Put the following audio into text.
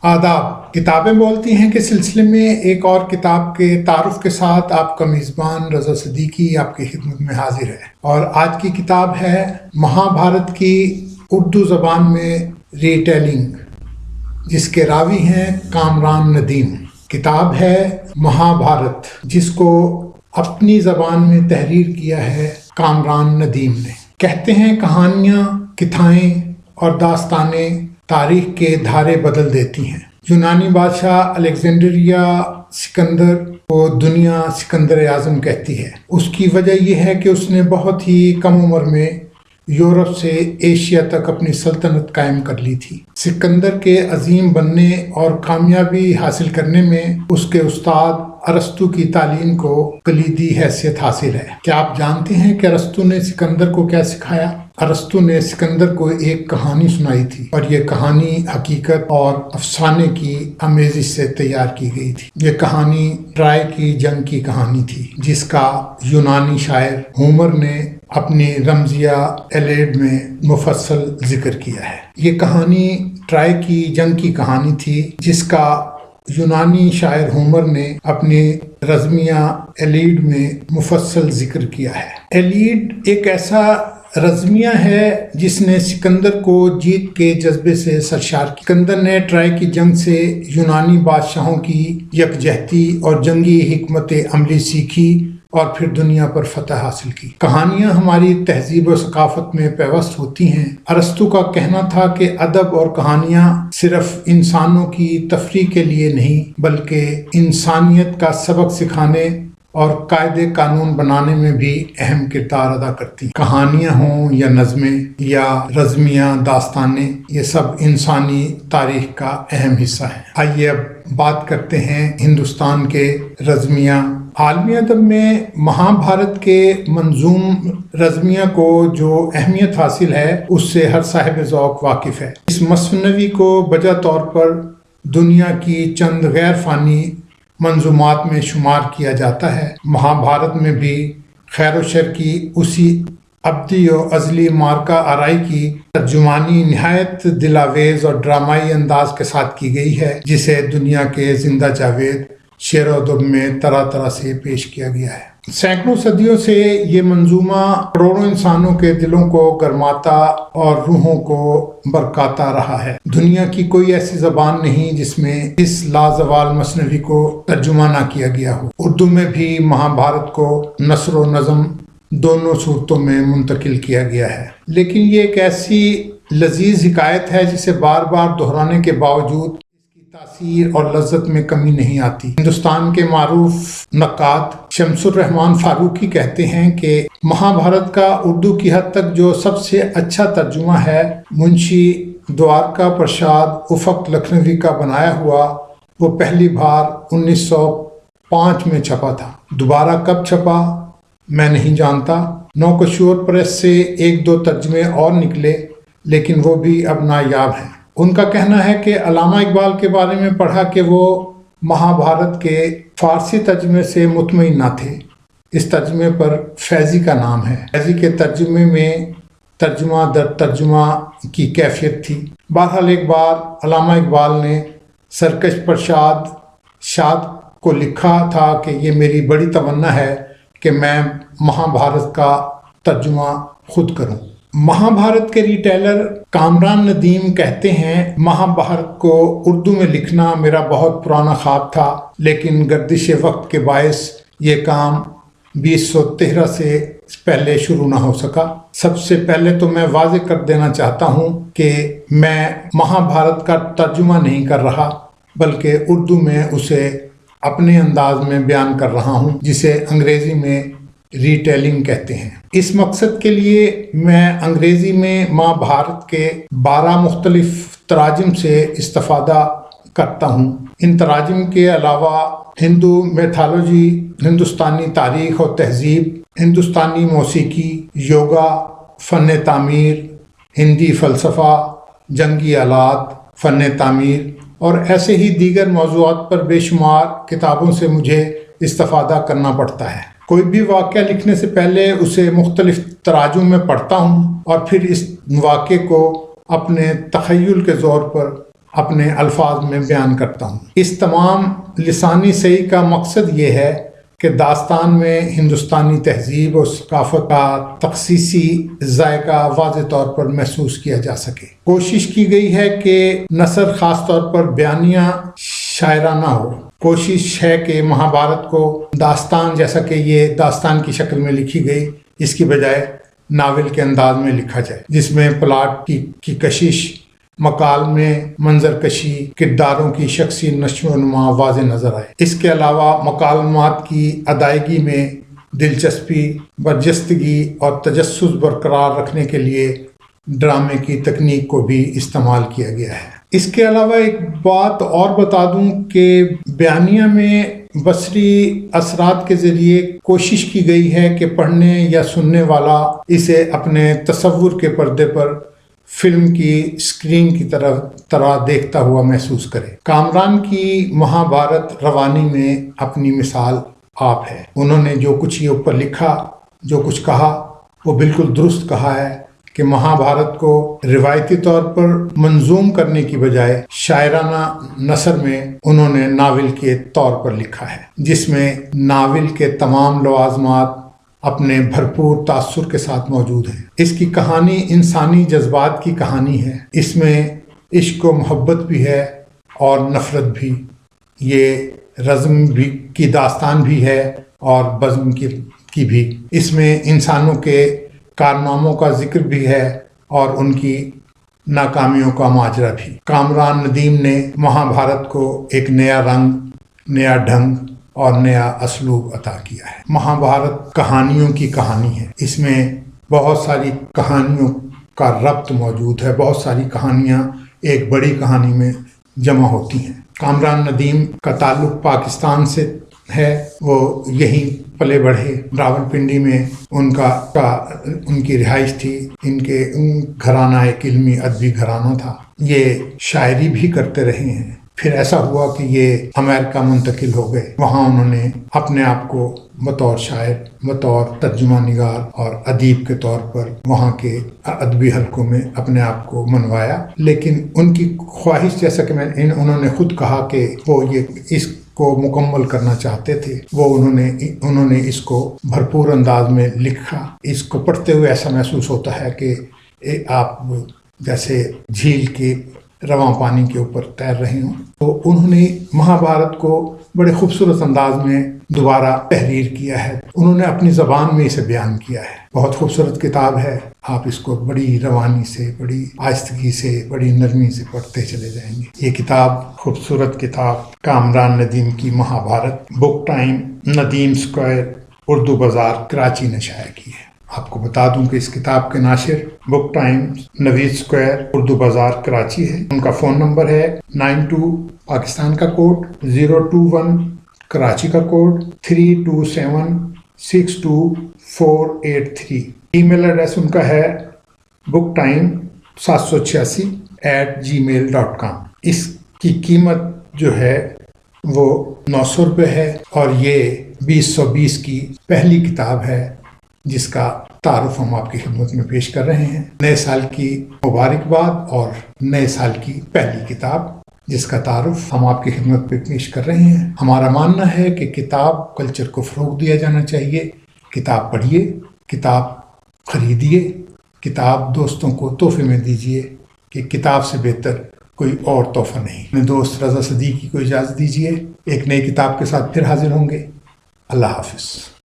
آداب کتابیں بولتی ہیں کے سلسلے میں ایک اور کتاب کے تعارف کے ساتھ آپ کا میزبان رضا صدیقی آپ کی خدمت میں حاضر ہے، اور آج کی کتاب ہے مہابھارت کی اردو زبان میں ری ٹیلنگ، جس کے راوی ہیں کامران ندیم۔ کتاب ہے مہابھارت، جس کو اپنی زبان میں تحریر کیا ہے کامران ندیم نے۔ کہتے ہیں کہانیاں، کتھائیں اور داستانیں تاریخ کے دھارے بدل دیتی ہیں۔ یونانی بادشاہ الیگزینڈریا سکندر کو دنیا سکندر اعظم کہتی ہے۔ اس کی وجہ یہ ہے کہ اس نے بہت ہی کم عمر میں یورپ سے ایشیا تک اپنی سلطنت قائم کر لی تھی۔ سکندر کے عظیم بننے اور کامیابی حاصل کرنے میں اس کے استاد ارسطو کی تعلیم کو کلیدی حیثیت حاصل ہے۔ کیا آپ جانتے ہیں کہ ارسطو نے سکندر کو کیا سکھایا؟ ارسطو نے سکندر کو ایک کہانی سنائی تھی، اور یہ کہانی حقیقت اور افسانے کی آمیزش سے تیار کی گئی تھی۔ یہ کہانی ٹرائے کی جنگ کی کہانی تھی، جس کا یونانی شاعر ہومر نے اپنی رمزیہ ایلیڈ میں مفصل ذکر کیا ہے۔ یہ کہانی ٹرائے کی جنگ کی کہانی تھی، جس کا یونانی شاعر ہومر نے اپنی رزمیہ ایلیڈ میں مفصل ذکر کیا ہے۔ ایلیڈ ایک ایسا رزمیہ ہے جس نے سکندر کو جیت کے جذبے سے سرشار کیا۔ سکندر نے ٹرائے کی جنگ سے یونانی بادشاہوں کی یکجہتی اور جنگی حکمت عملی سیکھی اور پھر دنیا پر فتح حاصل کی۔ کہانیاں ہماری تہذیب و ثقافت میں پیوست ہوتی ہیں۔ ارسطو کا کہنا تھا کہ ادب اور کہانیاں صرف انسانوں کی تفریح کے لیے نہیں، بلکہ انسانیت کا سبق سکھانے اور قاعدے قانون بنانے میں بھی اہم کردار ادا کرتی ہیں۔ کہانیاں ہوں یا نظمیں یا رزمیہ داستانیں، یہ سب انسانی تاریخ کا اہم حصہ ہیں۔ آئیے اب بات کرتے ہیں ہندوستان کے رزمیہ۔ عالمی ادب میں مہابھارت کے منظوم رزمیہ کو جو اہمیت حاصل ہے، اس سے ہر صاحب ذوق واقف ہے۔ اس مصنوی کو بجا طور پر دنیا کی چند غیر فانی منظومات میں شمار کیا جاتا ہے۔ مہابھارت میں بھی خیر و شر کی اسی ابدی و ازلی مارکہ آرائی کی ترجمانی نہایت دلاویز اور ڈرامائی انداز کے ساتھ کی گئی ہے، جسے دنیا کے زندہ جاوید شعر و ادب میں طرح طرح سے پیش کیا گیا ہے۔ سینکڑوں صدیوں سے یہ منظومہ کروڑوں انسانوں کے دلوں کو گرماتا اور روحوں کو برکاتا رہا ہے۔ دنیا کی کوئی ایسی زبان نہیں جس میں اس لازوال مصنوی کو ترجمہ نہ کیا گیا ہو۔ اردو میں بھی مہابھارت کو نثر و نظم دونوں صورتوں میں منتقل کیا گیا ہے، لیکن یہ ایک ایسی لذیذ حکایت ہے جسے بار بار دہرانے کے باوجود تاثیر اور لذت میں کمی نہیں آتی۔ ہندوستان کے معروف نقاد شمس الرحمن فاروقی کہتے ہیں کہ مہابھارت کا اردو کی حد تک جو سب سے اچھا ترجمہ ہے، منشی دوارکا پرساد افق لکھنوی کا بنایا ہوا، وہ پہلی بار 1905 میں چھپا تھا۔ دوبارہ کب چھپا میں نہیں جانتا۔ نوکشور پریس سے ایک دو ترجمے اور نکلے، لیکن وہ بھی اب نایاب ہیں۔ ان کا کہنا ہے کہ علامہ اقبال کے بارے میں پڑھا کہ وہ مہابھارت کے فارسی ترجمے سے مطمئن نہ تھے۔ اس ترجمے پر فیضی کا نام ہے۔ فیضی کے ترجمے میں ترجمہ در ترجمہ کی کیفیت تھی۔ بہرحال ایک بار علامہ اقبال نے سرکش پرساد شاد کو لکھا تھا کہ یہ میری بڑی تمنا ہے کہ میں مہابھارت کا ترجمہ خود کروں۔ مہابھارت کے ریٹیلر کامران ندیم کہتے ہیں، مہابھارت کو اردو میں لکھنا میرا بہت پرانا خواب تھا، لیکن گردش وقت کے باعث یہ کام 2013 سے پہلے شروع نہ ہو سکا۔ سب سے پہلے تو میں واضح کر دینا چاہتا ہوں کہ میں مہابھارت کا ترجمہ نہیں کر رہا، بلکہ اردو میں اسے اپنے انداز میں بیان کر رہا ہوں، جسے انگریزی میں ری ٹیلنگ کہتے ہیں۔ اس مقصد کے لیے میں انگریزی میں مہابھارت کے 12 مختلف تراجم سے استفادہ کرتا ہوں۔ ان تراجم کے علاوہ ہندو میتھالوجی، ہندوستانی تاریخ اور تہذیب، ہندوستانی موسیقی، یوگا، فن تعمیر، ہندی فلسفہ، جنگی آلات، فن تعمیر اور ایسے ہی دیگر موضوعات پر بے شمار کتابوں سے مجھے استفادہ کرنا پڑتا ہے۔ کوئی بھی واقعہ لکھنے سے پہلے اسے مختلف تراجم میں پڑھتا ہوں اور پھر اس واقعے کو اپنے تخیل کے زور پر اپنے الفاظ میں بیان کرتا ہوں۔ اس تمام لسانی سعی کا مقصد یہ ہے کہ داستان میں ہندوستانی تہذیب اور ثقافت کا تخصیصی ذائقہ واضح طور پر محسوس کیا جا سکے۔ کوشش کی گئی ہے کہ نثر خاص طور پر بیانیہ شاعرانہ ہو۔ کوشش ہے کہ مہابھارت کو داستان، جیسا کہ یہ داستان کی شکل میں لکھی گئی، اس کی بجائے ناول کے انداز میں لکھا جائے، جس میں پلاٹ کی کشش، مکالمے، منظر کشی، کرداروں کی شخصی نشو و نما واضح نظر آئے۔ اس کے علاوہ مکالمات کی ادائیگی میں دلچسپی، برجستگی اور تجسس برقرار رکھنے کے لیے ڈرامے کی تکنیک کو بھی استعمال کیا گیا ہے۔ اس کے علاوہ ایک بات اور بتا دوں کہ بیانیہ میں بصری اثرات کے ذریعے کوشش کی گئی ہے کہ پڑھنے یا سننے والا اسے اپنے تصور کے پردے پر فلم کی اسکرین کی طرح دیکھتا ہوا محسوس کرے۔ کامران کی مہابھارت روانی میں اپنی مثال آپ ہے۔ انہوں نے جو کچھ یہ اوپر لکھا، جو کچھ کہا، وہ بالکل درست کہا ہے کہ مہابھارت کو روایتی طور پر منظوم کرنے کی بجائے شاعرانہ نثر میں انہوں نے ناول کے طور پر لکھا ہے، جس میں ناول کے تمام لوازمات اپنے بھرپور تاثر کے ساتھ موجود ہیں۔ اس کی کہانی انسانی جذبات کی کہانی ہے۔ اس میں عشق و محبت بھی ہے اور نفرت بھی۔ یہ رزم بھی کی داستان بھی ہے اور بزم کی بھی۔ اس میں انسانوں کے کارناموں کا ذکر بھی ہے اور ان کی ناکامیوں کا ماجرا بھی۔ کامران ندیم نے مہابھارت کو ایک نیا رنگ، نیا ڈھنگ اور نیا اسلوب عطا کیا ہے۔ مہابھارت کہانیوں کی کہانی ہے۔ اس میں بہت ساری کہانیوں کا ربط موجود ہے، بہت ساری کہانیاں ایک بڑی کہانی میں جمع ہوتی ہیں۔ کامران ندیم کا تعلق پاکستان سے ہے، وہ یہیں پلے بڑھے، راولپنڈی میں ان کی رہائش تھی۔ ان کے گھرانہ ایک علمی ادبی گھرانہ تھا۔ یہ شاعری بھی کرتے رہے ہیں۔ پھر ایسا ہوا کہ یہ امریکہ منتقل ہو گئے۔ وہاں انہوں نے اپنے آپ کو بطور شاعر، بطور ترجمہ نگار اور ادیب کے طور پر وہاں کے ادبی حلقوں میں اپنے آپ کو منوایا، لیکن ان کی خواہش، جیسا کہ انہوں نے خود کہا کہ وہ اس کو مکمل کرنا چاہتے تھے، وہ انہوں نے اس کو بھرپور انداز میں لکھا۔ اس کو پڑھتے ہوئے ایسا محسوس ہوتا ہے کہ آپ جیسے جھیل کے رواں پانی کے اوپر تیر رہے ہوں۔ تو انہوں نے مہابھارت کو بڑے خوبصورت انداز میں دوبارہ تحریر کیا ہے۔ انہوں نے اپنی زبان میں اسے بیان کیا ہے۔ بہت خوبصورت کتاب ہے۔ آپ اس کو بڑی روانی سے، بڑی آہستگی سے، بڑی نرمی سے پڑھتے چلے جائیں گے۔ یہ کتاب، خوبصورت کتاب، کامران ندیم کی Mahabharat, book time, Nadeem square, Urdu بازار، کراچی نے شائع کی ہے۔ آپ کو بتا دوں کہ اس کتاب کے ناشر بک ٹائم، نوید اسکوائر، اردو بازار، کراچی ہے۔ ان کا فون نمبر ہے 92 پاکستان کا کوڈ، 021 کراچی کا code, 327 62483۔ E mail address in کا ہے booktime786@gmail.com۔ اس کی قیمت جو ہے وہ 900 روپے ہے اور یہ 2020 کی پہلی کتاب ہے جس کا تعارف ہم آپ کی خدمت میں پیش کر رہے ہیں۔ نئے سال کی مبارکباد اور نئے سال کی پہلی کتاب جس کا تعارف ہم آپ کی خدمت پہ پیش کر رہے ہیں۔ ہمارا ماننا ہے کہ کتاب کلچر کو فروغ دیا جانا چاہیے۔ کتاب پڑھیے، کتاب خریدیے، کتاب دوستوں کو تحفے میں دیجیے، کہ کتاب سے بہتر کوئی اور تحفہ نہیں۔ اپنے دوست رضا صدیقی کو اجازت دیجیے۔ ایک نئی کتاب کے ساتھ پھر حاضر ہوں گے۔ اللہ حافظ۔